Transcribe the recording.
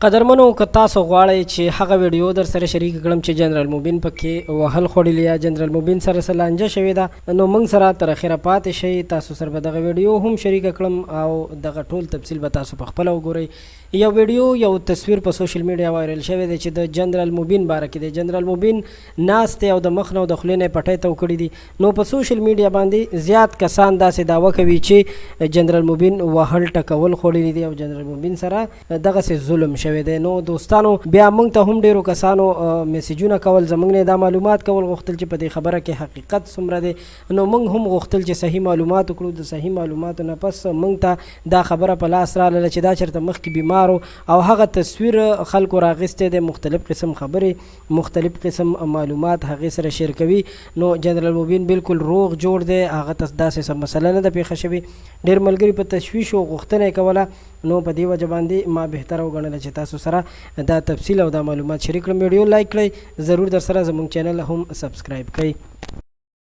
قدرمنو که تاسو غواړئ چې هغه ویډیو در سره شریک کړم چې جنرال موبین پکې وهل خوړلی یا جنرال موبین سره څه لانجه شوې ده نو موږ سره تر اخره پاتې شئ. تاسو سره به دغه ویډیو هم شریک کړم او دغه ټول تفصیل به تاسو په خپله وګورئ. یو ویډیو یو تصویر په سوشل میډیا وایرل شوی دی چې د جنرال موبین باره کې دی. جنرال موبین ناست او د مخ نه او د خولې نه یې پټۍ تو کړي دي. نو په سوشل میډیا باندې زیات کسان داسې دعوه کوي چې جنرال موبین وهل ټکول خوړلی دی او جنرال موبین سره دغسې ظلم شوی دی. نو دوستانو بیا موږ ته هم ډیرو کسانو میسیجونه کول، زموږ نه دا معلومات کول غوښتل چې په دې خبره کې حقیقت څومره دی. نو موږ هم غوښتل چې صحیح معلومات وکړو. د صحیح معلوماتو نه پس موږ ته دا خبره په لاس راغله چې دا چېرته مخکې بیمار او هغه تصویر خلکو راغستی دی، مختلف قسم خبرې، مختلف قسم معلومات هغې سره شیر کوي. نو جنرال موبین بالکل روغ جوړ دی، هغه ته داسې څه مسله نه ده پیښه شوې. ډېر ملګري په تشویش او غوښتنه یې کوله. نو په دې وجه باندې ما بهتره وګڼله چې تاسو سره دا تفصیل او دا معلومات شریک کړم. ویډیو لایک کړئ، ضرور در سره زموږ چینل هم سبسکرایب کړئ.